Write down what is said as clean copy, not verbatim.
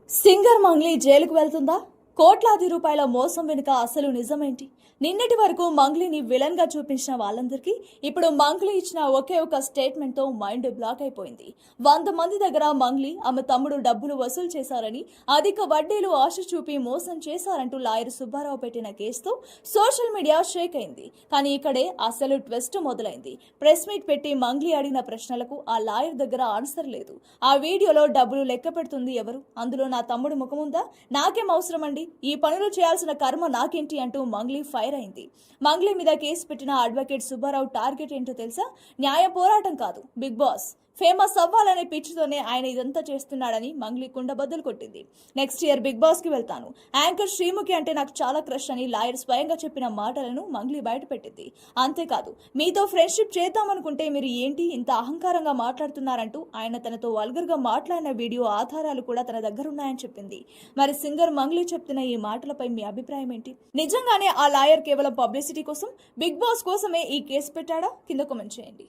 Singer Mangli జైలుకు వెళ్తుందా? కోట్లాది రూపాయల మోసం వెనుక అసలు నిజమేంటి? నిన్నటి వరకు మంగ్లీని విలన్ గా చూపించిన వాళ్ళందరికీ ఇప్పుడు మంగ్లీ ఇచ్చిన ఒకే ఒక స్టేట్మెంట్ తో మైండ్ బ్లాక్ అయిపోయింది. 100 మంది దగ్గర మంగ్లీ ఆమె తమ్ముడు డబ్బులు వసూలు చేశారని, అధిక వడ్డీలు ఆశ చూపి మోసం చేశారంటూ లాయర్ సుబ్బారావు పెట్టిన కేసుతో సోషల్ మీడియా షేక్ అయింది. కానీ ఇక్కడే అసలు ట్విస్ట్ మొదలైంది. ప్రెస్ మీట్ పెట్టి మంగ్లీ అడిగిన ప్రశ్నలకు ఆ లాయర్ దగ్గర ఆన్సర్ లేదు. ఆ వీడియోలో డబ్బులు లెక్క పెడుతుంది ఎవరు? అందులో నా తమ్ముడు ముఖముందా? నాకేం అవసరం అండి, ఈ పనులు చేయాల్సిన కర్మ నాకేంటి అంటూ మంగ్లీ ఫైర్ అయింది. మంగ్లీ మీద కేసు పెట్టిన అడ్వకేట్ సుబ్బారావు టార్గెట్ ఏంటో తెలుసా? న్యాయ పోరాటం కాదు, బిగ్ బాస్. ఫేమస్ అవ్వాలనే పిచ్చితోనే ఆయన ఇదంతా చేస్తున్నాడని మంగ్లీ కుండబద్దలు కొట్టింది. నెక్స్ట్ ఇయర్ బిగ్ బాస్ కి వెళ్తాను, యాంకర్ శ్రీముఖి అంటే నాకు చాలా క్రష్ అని లాయర్ స్వయంగా చెప్పిన మాటలను మంగ్లీ బయటపెట్టింది. అంతేకాదు, మీతో ఫ్రెండ్షిప్ చేద్దామనుకుంటే మీరు ఏంటి ఇంత అహంకారంగా మాట్లాడుతున్నారంటూ ఆయన తనతో వల్గర్ గా మాట్లాడిన వీడియో ఆధారాలు కూడా తన దగ్గరున్నాయని చెప్పింది. మరి సింగర్ మంగ్లీ చెప్తున్న ఈ మాటలపై మీ అభిప్రాయం ఏంటి? నిజంగానే ఆ లాయర్ కేవలం పబ్లిసిటీ కోసం, బిగ్ బాస్ కోసమే ఈ కేసు పెట్టాడా? కింద కామెంట్ చేయండి.